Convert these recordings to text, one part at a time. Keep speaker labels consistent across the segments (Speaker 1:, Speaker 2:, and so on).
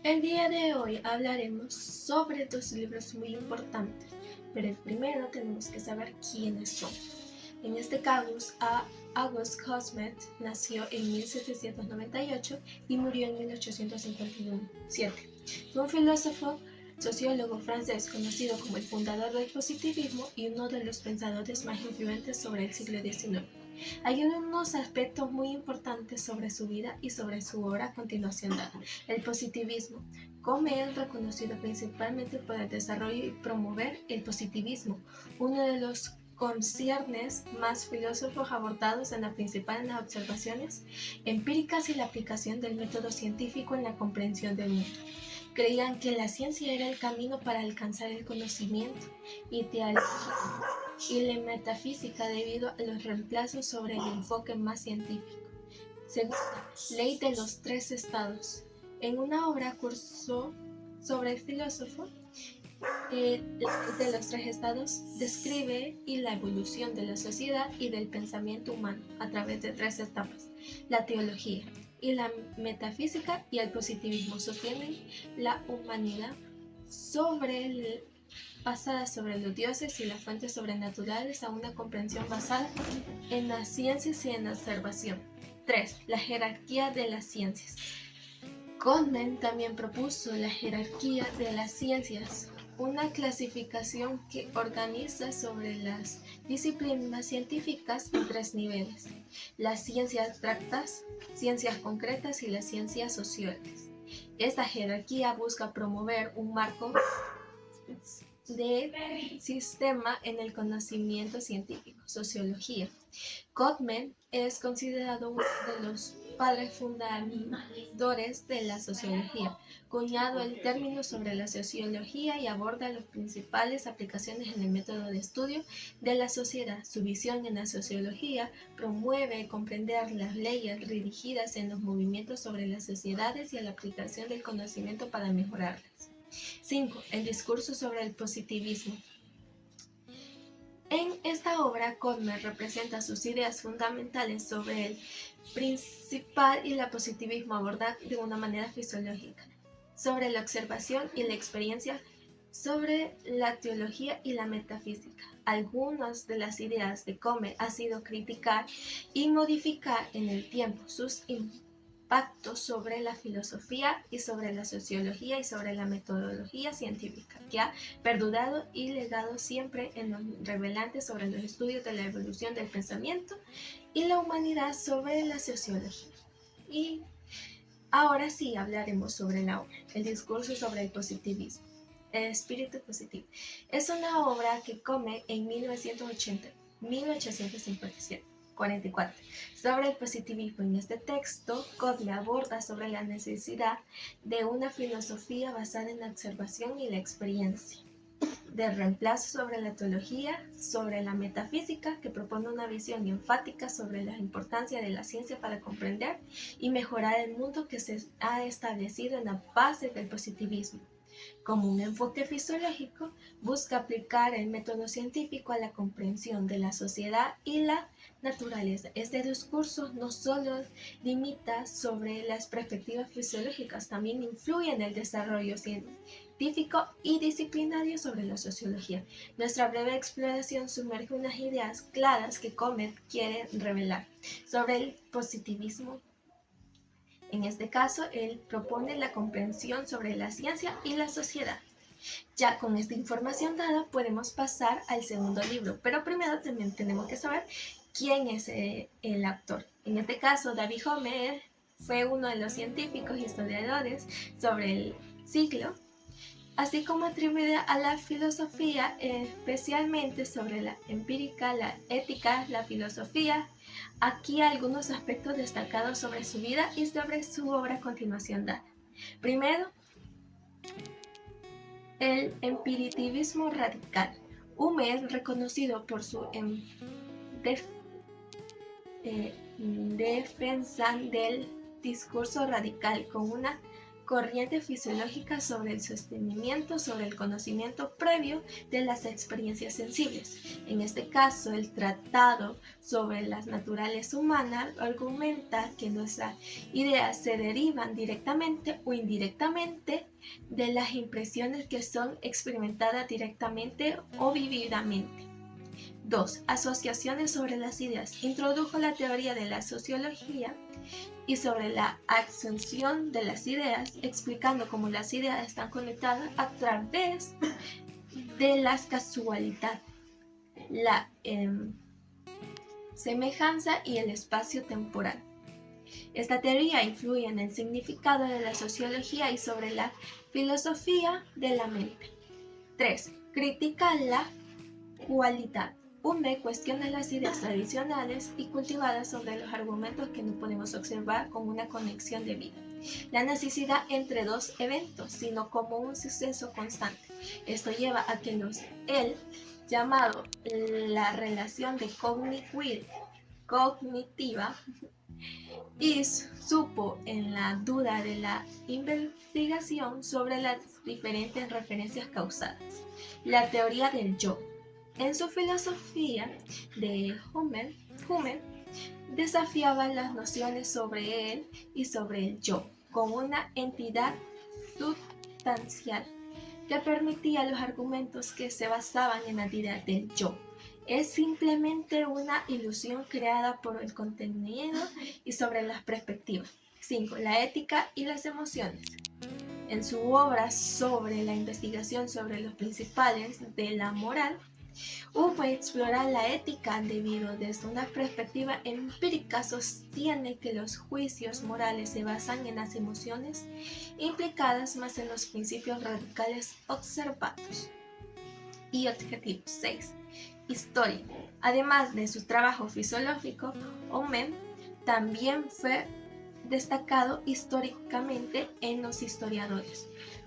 Speaker 1: El día de hoy hablaremos sobre dos libros muy importantes, pero primero tenemos que saber quiénes son. En este caso, August Comte nació en 1798 y murió en 1857. Fue un filósofo, sociólogo francés conocido como el fundador del positivismo y uno de los pensadores más influyentes sobre el siglo XIX. Hay unos aspectos muy importantes sobre su vida y sobre su obra a continuación dada. El positivismo. Comte es reconocido principalmente por el desarrollo y promover el positivismo, uno de los conciernes más filósofos abordados en la principal en las observaciones empíricas y la aplicación del método científico en la comprensión del mundo. Creían que la ciencia era el camino para alcanzar el conocimiento ideológico y la metafísica debido a los reemplazos sobre el enfoque más científico. Segunda, ley de los tres estados. En una obra cursó sobre el filósofo, la ley de los tres estados describe la evolución de la sociedad y del pensamiento humano a través de tres etapas. La teología y la metafísica y el positivismo sostienen la humanidad basada sobre los dioses y las fuentes sobrenaturales a una comprensión basada en las ciencias y en la observación. 3. La jerarquía de las ciencias. Comte también propuso la jerarquía de las ciencias, una clasificación que organiza sobre las disciplinas científicas en tres niveles: las ciencias abstractas, ciencias concretas y las ciencias sociales. Esta jerarquía busca promover un marco de sistema en el conocimiento científico. Sociología. Comte es considerado uno de los padres fundadores de la sociología. Cuñado el término sobre la sociología y aborda las principales aplicaciones en el método de estudio de la sociedad. Su visión en la sociología promueve comprender las leyes dirigidas en los movimientos sobre las sociedades y a la aplicación del conocimiento para mejorarlas. 5. El discurso sobre el positivismo. En esta obra, Comte representa sus ideas fundamentales sobre el principal y el positivismo abordadas de una manera fisiológica, sobre la observación y la experiencia, sobre la teología y la metafísica. Algunas de las ideas de Comte han sido criticar y modificar en el tiempo sus impactos sobre la filosofía y sobre la sociología y sobre la metodología científica, que ha perdurado y legado siempre en los revelantes sobre los estudios de la evolución del pensamiento y la humanidad sobre la sociología. Y ahora sí hablaremos sobre la obra, el discurso sobre el positivismo. El espíritu positivo. Es una obra que Comte en 1857. 44. Sobre el positivismo. En este texto, Comte aborda sobre la necesidad de una filosofía basada en la observación y la experiencia, de reemplazo sobre la teología, sobre la metafísica, que propone una visión enfática sobre la importancia de la ciencia para comprender y mejorar el mundo que se ha establecido en la base del positivismo. Como un enfoque fisiológico, busca aplicar el método científico a la comprensión de la sociedad y la naturaleza. Este discurso no solo limita sobre las perspectivas fisiológicas, también influye en el desarrollo científico y disciplinario sobre la sociología. Nuestra breve exploración sumerge unas ideas claras que Comte quiere revelar sobre el positivismo. En este caso, él propone la comprensión sobre la ciencia y la sociedad. Ya con esta información dada, podemos pasar al segundo libro, pero primero también tenemos que saber quién es el autor. En este caso, David Hume fue uno de los científicos y historiadores sobre el siglo, así como atribuida a la filosofía, especialmente sobre la empírica, la ética, la filosofía. Aquí algunos aspectos destacados sobre su vida y sobre su obra a continuación dada. Primero, el empiritivismo radical. Hume es reconocido por su defensa del discurso radical con una corriente fisiológica sobre el sostenimiento, sobre el conocimiento previo de las experiencias sensibles. En este caso, el Tratado sobre las Naturalezas Humanas argumenta que nuestras ideas se derivan directamente o indirectamente de las impresiones que son experimentadas directamente o vividamente. 2. Asociaciones sobre las ideas. Introdujo la teoría de la sociología y sobre la asunción de las ideas, explicando cómo las ideas están conectadas a través de las casualidades, la semejanza y el espacio temporal. Esta teoría influye en el significado de la sociología y sobre la filosofía de la mente. 3. Critica la cualidad. Hume cuestiona las ideas tradicionales y cultivadas sobre los argumentos que no podemos observar como una conexión de vida, la necesidad entre dos eventos, sino como un suceso constante. Esto lleva a que el llamado la relación de cognitiva y supo en la duda de la investigación sobre las diferentes referencias causadas. La teoría del yo. En su filosofía de Hume desafiaba las nociones sobre él y sobre el yo como una entidad sustancial que permitía los argumentos que se basaban en la idea del yo. Es simplemente una ilusión creada por el contenido y sobre las perspectivas. 5. La ética y las emociones. En su obra sobre la investigación sobre los principios de la moral, Hume explora la ética debido desde una perspectiva empírica sostiene que los juicios morales se basan en las emociones implicadas más en los principios radicales observados. Y objetivo 6. Historia. Además de su trabajo filosófico, Hume también fue destacado históricamente en los historiadores.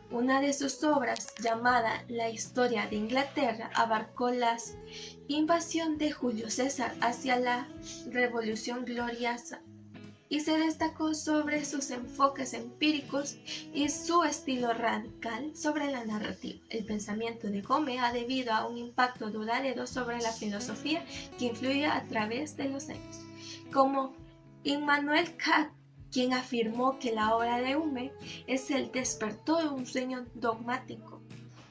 Speaker 1: Una de sus obras, llamada La Historia de Inglaterra, abarcó la invasión de Julio César hacia la Revolución Gloriosa y se destacó sobre sus enfoques empíricos y su estilo radical sobre la narrativa. El pensamiento de Hume ha debido a un impacto duradero sobre la filosofía que influye a través de los años. Como Immanuel Kant, quien afirmó que la obra de Hume es el despertar de un sueño dogmático.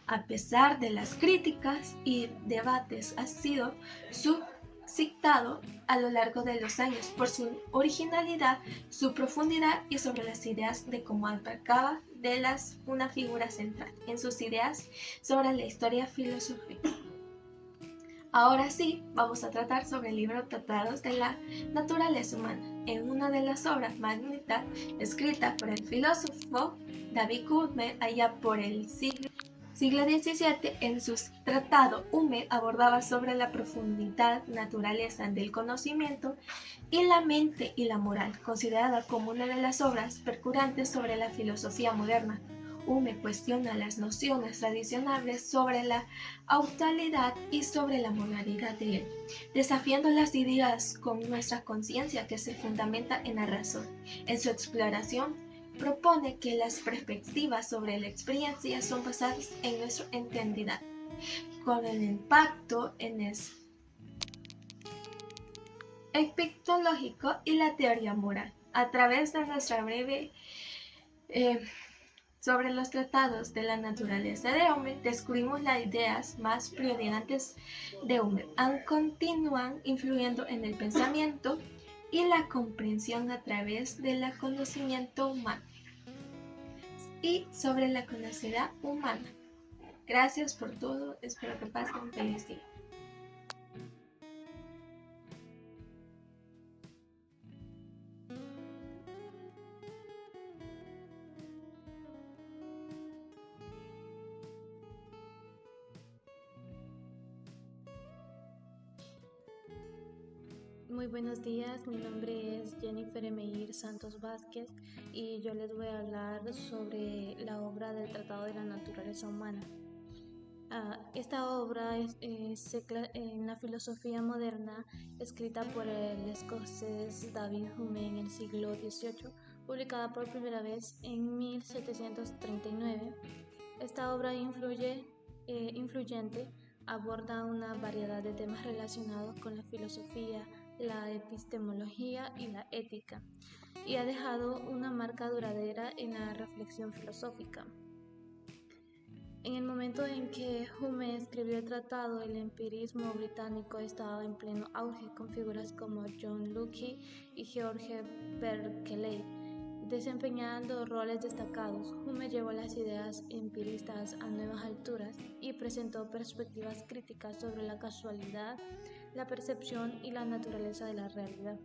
Speaker 1: A pesar de las críticas y debates, ha sido suscitado a lo largo de los años por su originalidad, su profundidad y sobre las ideas de cómo abarcaba una figura central en sus ideas sobre la historia filosófica. Ahora sí, vamos a tratar sobre el libro Tratados de la Naturaleza Humana, en una de las obras magníficas escrita por el filósofo David Hume allá por el siglo XVII. En su tratado, Hume abordaba sobre la profundidad naturaleza del conocimiento y la mente y la moral, considerada como una de las obras percurantes sobre la filosofía moderna. Hume cuestiona las nociones tradicionales sobre la autalidad y sobre la moralidad de él, desafiando las ideas con nuestra conciencia que se fundamenta en la razón. En su exploración, propone que las perspectivas sobre la experiencia son basadas en nuestro entendimiento, con el impacto en el epistemológico y la teoría moral. A través de nuestra breve sobre los tratados de la naturaleza de Hume, descubrimos las ideas más predominantes de Hume. Continúan influyendo en el pensamiento y la comprensión a través del conocimiento humano y sobre la conocida humana. Gracias por todo, espero que pasen un feliz día.
Speaker 2: Muy buenos días, mi nombre es Jennifer Emeir Santos Vázquez y yo les voy a hablar sobre la obra del Tratado de la Naturaleza Humana. Esta obra es en la filosofía moderna escrita por el escocés David Hume en el siglo XVIII, publicada por primera vez en 1739. Esta obra influyente aborda una variedad de temas relacionados con la filosofía, la epistemología y la ética, y ha dejado una marca duradera en la reflexión filosófica. En el momento en que Hume escribió el tratado, el empirismo británico estaba en pleno auge, con figuras como John Locke y George Berkeley desempeñando roles destacados. Hume llevó las ideas empiristas a nuevas alturas y presentó perspectivas críticas sobre la casualidad, la percepción y la naturaleza de la realidad.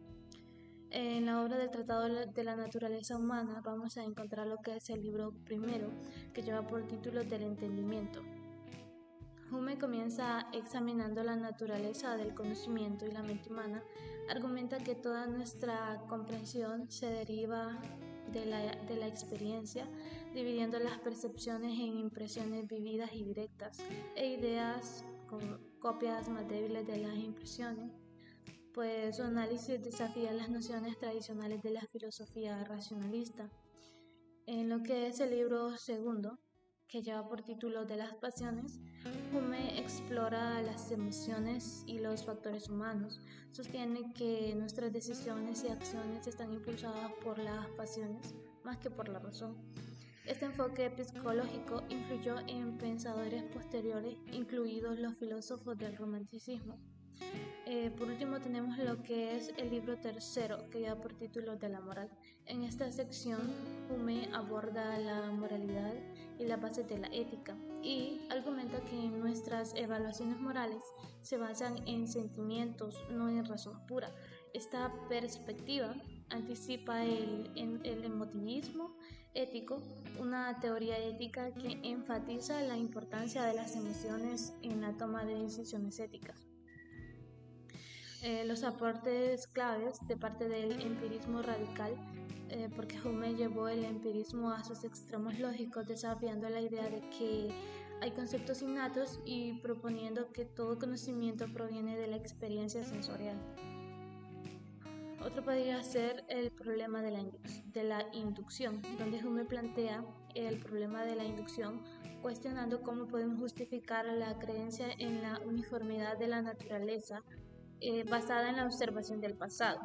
Speaker 2: En la obra del Tratado de la Naturaleza Humana vamos a encontrar lo que es el libro primero, que lleva por título Del Entendimiento. Hume comienza examinando la naturaleza del conocimiento y la mente humana. Argumenta que toda nuestra comprensión se deriva de la experiencia, dividiendo las percepciones en impresiones vividas y directas e ideas con copias más débiles de las impresiones. Pues su análisis desafía las nociones tradicionales de la filosofía racionalista. En lo que es el libro segundo, que lleva por título De las pasiones, Hume explora las emociones y los factores humanos. Sostiene que nuestras decisiones y acciones están impulsadas por las pasiones más que por la razón. Este enfoque psicológico influyó en pensadores posteriores, incluidos los filósofos del romanticismo. Por último tenemos lo que es el libro tercero, que lleva por título De la moral. En esta sección, Hume aborda la moralidad y la base de la ética y argumenta que nuestras evaluaciones morales se basan en sentimientos, no en razón pura. Esta perspectiva anticipa el emotivismo ético, una teoría ética que enfatiza la importancia de las emociones en la toma de decisiones éticas. Los aportes claves de parte del empirismo radical, porque Hume llevó el empirismo a sus extremos lógicos, desafiando la idea de que hay conceptos innatos y proponiendo que todo conocimiento proviene de la experiencia sensorial. Otro podría ser el problema de la inducción, donde Hume plantea el problema de la inducción, cuestionando cómo podemos justificar la creencia en la uniformidad de la naturaleza basada en la observación del pasado.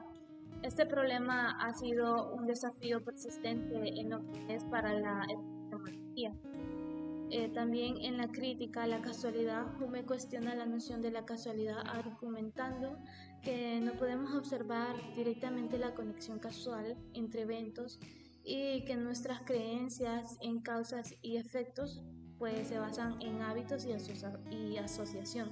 Speaker 2: Este problema ha sido un desafío persistente en lo que es para la epistemología. También en la crítica a la casualidad, Hume cuestiona la noción de la casualidad, argumentando que no podemos observar directamente la conexión casual entre eventos y que nuestras creencias en causas y efectos pues, se basan en hábitos y asociación.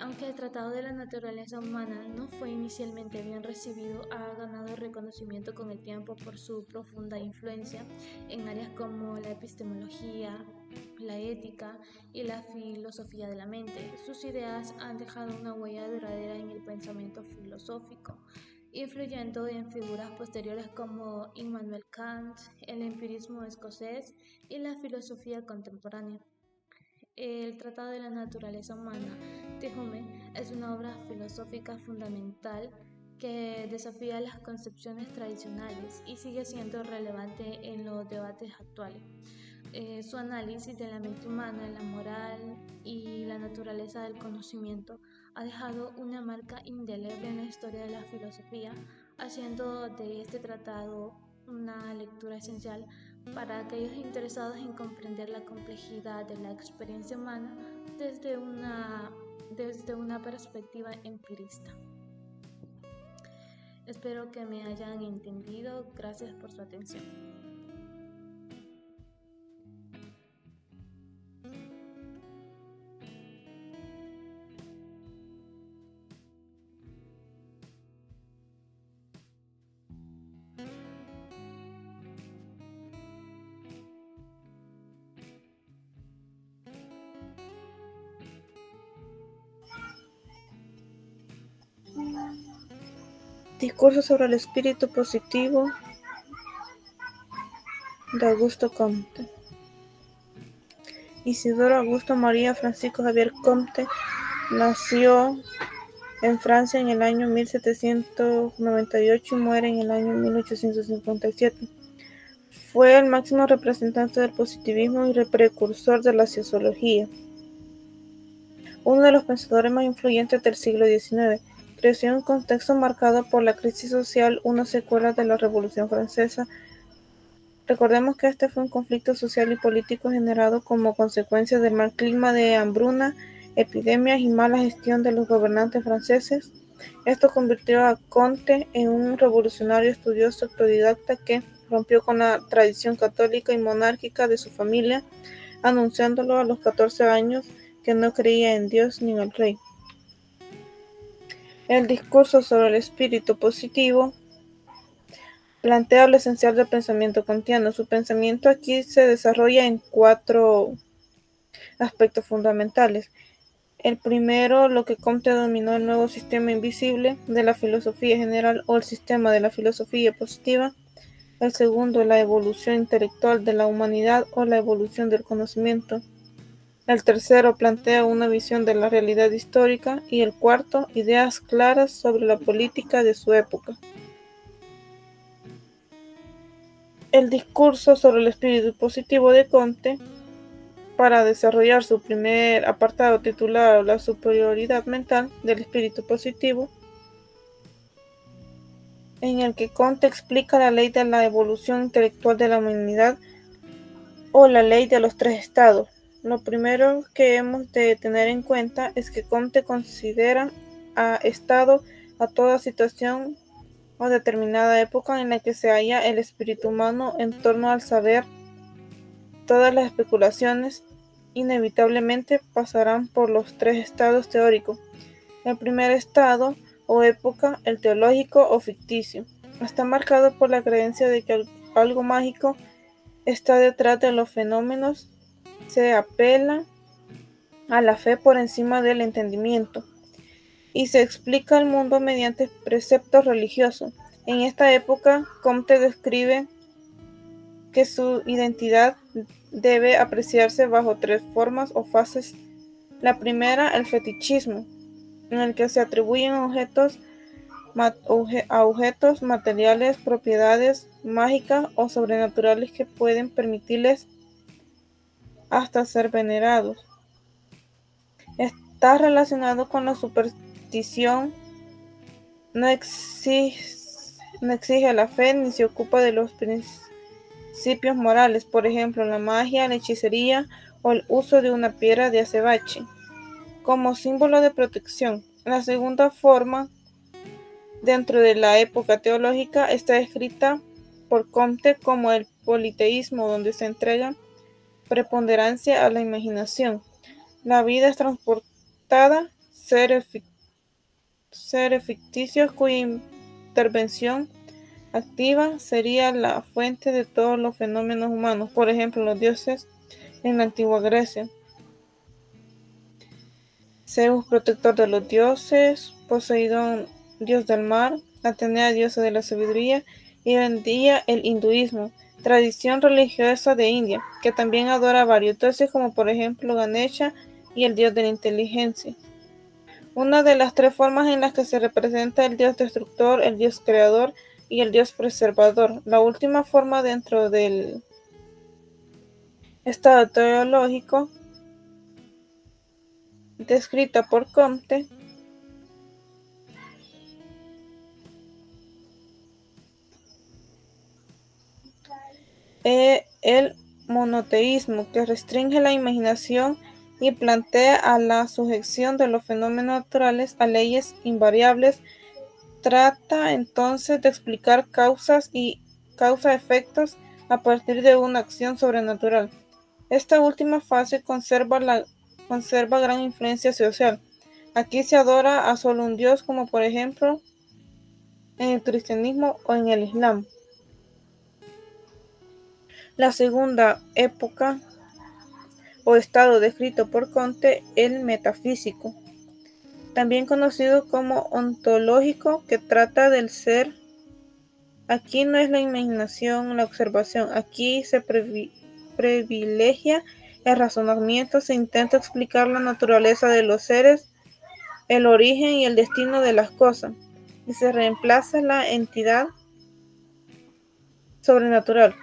Speaker 2: Aunque el Tratado de la Naturaleza Humana no fue inicialmente bien recibido, ha ganado reconocimiento con el tiempo por su profunda influencia en áreas como la epistemología, la ética y la filosofía de la mente. Sus ideas han dejado una huella duradera en el pensamiento filosófico, influyendo en figuras posteriores como Immanuel Kant, el empirismo escocés y la filosofía contemporánea. El Tratado de la Naturaleza Humana de Hume es una obra filosófica fundamental que desafía las concepciones tradicionales y sigue siendo relevante en los debates actuales. Su análisis de la mente humana, la moral y la naturaleza del conocimiento ha dejado una marca indeleble en la historia de la filosofía, haciendo de este tratado una lectura esencial para aquellos interesados en comprender la complejidad de la experiencia humana desde una perspectiva empirista. Espero que me hayan entendido. Gracias por su atención.
Speaker 3: Discurso sobre el espíritu positivo de Augusto Comte. Isidoro Augusto María Francisco Javier Comte nació en Francia en el año 1798 y muere en el año 1857. Fue el máximo representante del positivismo y precursor de la sociología. Uno de los pensadores más influyentes del siglo XIX, creció en un contexto marcado por la crisis social, una secuela de la Revolución Francesa. Recordemos que este fue un conflicto social y político generado como consecuencia del mal clima de hambruna, epidemias y mala gestión de los gobernantes franceses. Esto convirtió a Comte en un revolucionario estudioso autodidacta que rompió con la tradición católica y monárquica de su familia, anunciándolo a los 14 años que no creía en Dios ni en el rey. El discurso sobre el espíritu positivo plantea lo esencial del pensamiento kantiano. Su pensamiento aquí se desarrolla en 4 aspectos fundamentales. El primero, lo que Comte denominó el nuevo sistema invisible de la filosofía general o el sistema de la filosofía positiva. El segundo, la evolución intelectual de la humanidad o la evolución del conocimiento. El tercero, plantea una visión de la realidad histórica. Y el cuarto, ideas claras sobre la política de su época. El discurso sobre el espíritu positivo de Comte, para desarrollar su primer apartado titulado La superioridad mental del espíritu positivo, en el que Comte explica la ley de la evolución intelectual de la humanidad o la ley de los 3 estados. Lo primero que hemos de tener en cuenta es que Comte considera estado a toda situación o determinada época en la que se halla el espíritu humano en torno al saber. Todas las especulaciones inevitablemente pasarán por los 3 estados teóricos. El primer estado o época, el teológico o ficticio, está marcado por la creencia de que algo mágico está detrás de los fenómenos. Se apela a la fe por encima del entendimiento y se explica el mundo mediante preceptos religiosos. En esta época, Comte describe que su identidad debe apreciarse bajo 3 formas o fases. La primera, el fetichismo, en el que se atribuyen a objetos materiales propiedades mágicas o sobrenaturales que pueden permitirles hasta ser venerados. Está relacionado con la superstición, no exige la fe ni se ocupa de los principios morales, por ejemplo, la magia, la hechicería o el uso de una piedra de azabache como símbolo de protección. La segunda forma, dentro de la época teológica, está descrita por Comte como el politeísmo, donde se entrega preponderancia a la imaginación. La vida es transportada, seres ficticios cuya intervención activa sería la fuente de todos los fenómenos humanos, por ejemplo, los dioses en la antigua Grecia. Zeus, protector de los dioses, Poseidón, dios del mar, Atenea, diosa de la sabiduría, y hoy en día el hinduismo, tradición religiosa de India, que también adora a varios dioses como por ejemplo Ganesha y el dios de la inteligencia. Una de las 3 formas en las que se representa el dios destructor, el dios creador y el dios preservador. La última forma dentro del estado teológico descrita por Comte es el monoteísmo, que restringe la imaginación y plantea a la sujeción de los fenómenos naturales a leyes invariables. Trata entonces de explicar causas y causa-efectos a partir de una acción sobrenatural. Esta última fase conserva gran influencia social. Aquí se adora a solo un Dios, como por ejemplo en el cristianismo o en el islam. La segunda época o estado descrito por Comte, el metafísico, también conocido como ontológico, que trata del ser. Aquí no es la imaginación, la observación, aquí se privilegia el razonamiento, se intenta explicar la naturaleza de los seres el origen y el destino de las cosas, y se reemplaza la entidad sobrenatural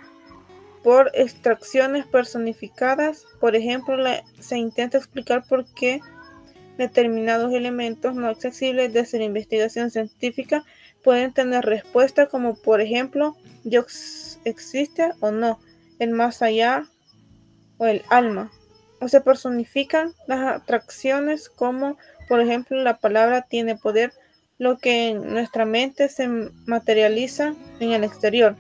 Speaker 3: por extracciones personificadas. Por ejemplo, se intenta explicar por qué determinados elementos no accesibles desde la investigación científica pueden tener respuesta, como por ejemplo, Dios existe o no, el más allá o el alma. O se personifican las atracciones, como por ejemplo la palabra tiene poder, lo que en nuestra mente se materializa en el exterior.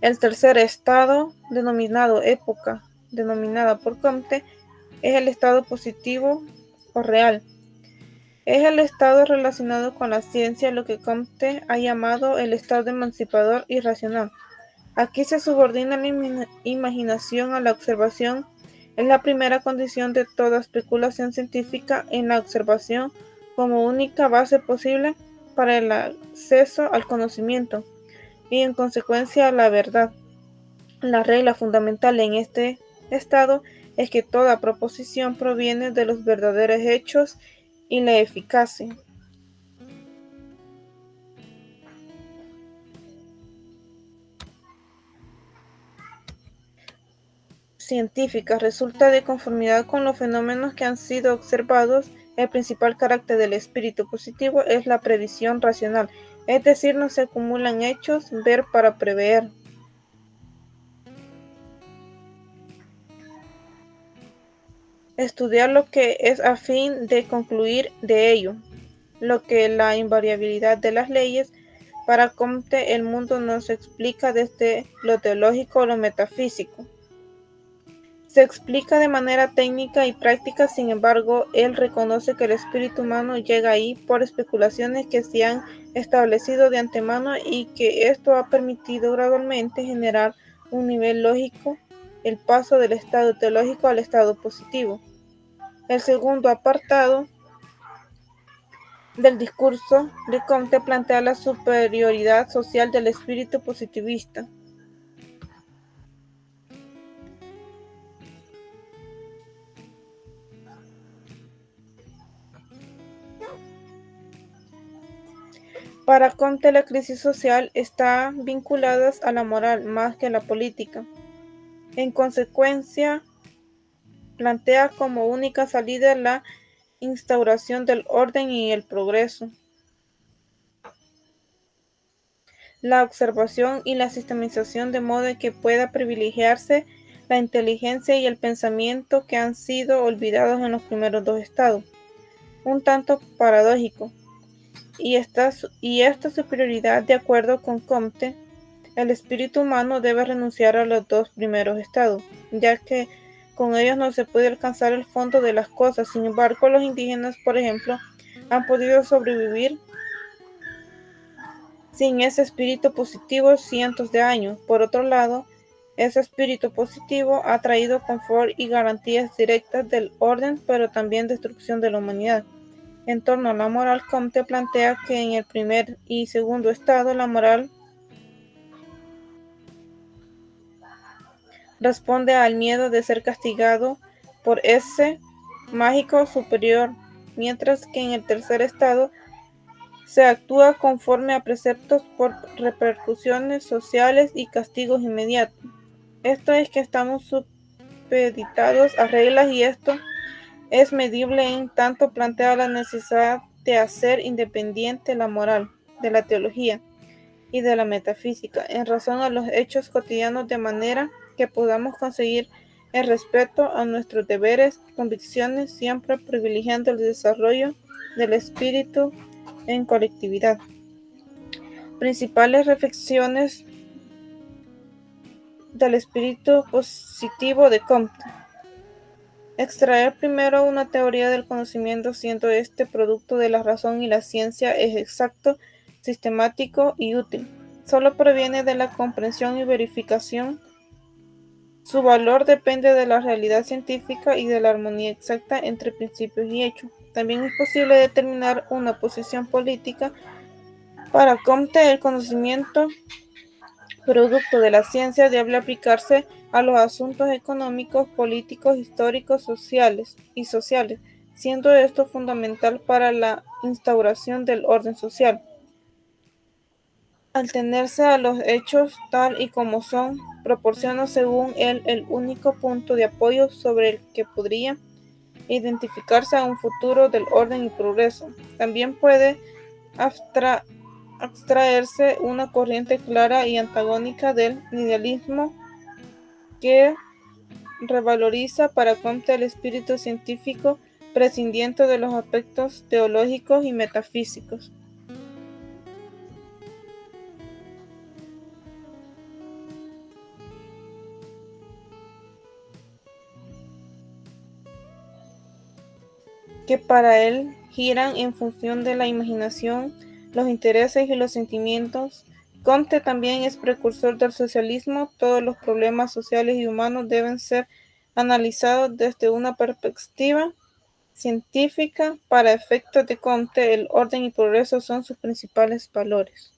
Speaker 3: El tercer estado, denominado época, denominada por Comte, es el estado positivo o real. Es el estado relacionado con la ciencia, lo que Comte ha llamado el estado emancipador y racional. Aquí se subordina la imaginación a la observación. Es la primera condición de toda especulación científica en la observación como única base posible para el acceso al conocimiento y en consecuencia a la verdad. La regla fundamental en este estado es que toda proposición proviene de los verdaderos hechos y la eficacia científica resulta de conformidad con los fenómenos que han sido observados. El principal carácter del espíritu positivo es la previsión racional, es decir, no se acumulan hechos, ver para prever. Estudiar lo que es a fin de concluir de ello, lo que la invariabilidad de las leyes. Para Comte, el mundo no se explica desde lo teológico o lo metafísico. Se explica de manera técnica y práctica. Sin embargo, él reconoce que el espíritu humano llega ahí por especulaciones que se han establecido de antemano y que esto ha permitido gradualmente generar un nivel lógico, el paso del estado teológico al estado positivo. El segundo apartado del discurso de Comte plantea la superioridad social del espíritu positivista. Para Comte, la crisis social está vinculada a la moral más que a la política. En consecuencia, plantea como única salida la instauración del orden y el progreso, la observación y la sistematización, de modo que pueda privilegiarse la inteligencia y el pensamiento, que han sido olvidados en los primeros dos estados. Un tanto paradójico. Y esta superioridad, de acuerdo con Comte, el espíritu humano debe renunciar a los dos primeros estados, ya que con ellos no se puede alcanzar el fondo de las cosas. Sin embargo, los indígenas, por ejemplo, han podido sobrevivir sin ese espíritu positivo cientos de años. Por otro lado, ese espíritu positivo ha traído confort y garantías directas del orden, pero también destrucción de la humanidad. En torno a la moral, Comte plantea que en el primer y segundo estado la moral responde al miedo de ser castigado por ese mágico superior, mientras que en el tercer estado se actúa conforme a preceptos por repercusiones sociales y castigos inmediatos. Esto es que estamos supeditados a reglas, y esto es medible en tanto plantea la necesidad de hacer independiente la moral de la teología y de la metafísica, en razón a los hechos cotidianos, de manera que podamos conseguir el respeto a nuestros deberes y convicciones, siempre privilegiando el desarrollo del espíritu en colectividad. Principales reflexiones del espíritu positivo de Comte. Extraer primero una teoría del conocimiento, siendo este producto de la razón y la ciencia, es exacto, sistemático y útil. Solo proviene de la comprensión y verificación. Su valor depende de la realidad científica y de la armonía exacta entre principios y hechos. También es posible determinar una posición política. Para Comte, el conocimiento, producto de la ciencia, debe aplicarse a los asuntos económicos, políticos, históricos, sociales. siendo esto fundamental para la instauración del orden social. Al tenerse a los hechos tal y como son, proporciona según él el único punto de apoyo sobre el que podría identificarse a un futuro del orden y progreso. También puede abstraerse una corriente clara y antagónica del idealismo que revaloriza para Comte el espíritu científico, prescindiendo de los aspectos teológicos y metafísicos. Que para él giran en función de la imaginación, los intereses y los sentimientos. Comte también es precursor del socialismo. Todos los problemas sociales y humanos deben ser analizados desde una perspectiva científica. Para efectos de Comte, el orden y progreso son sus principales valores.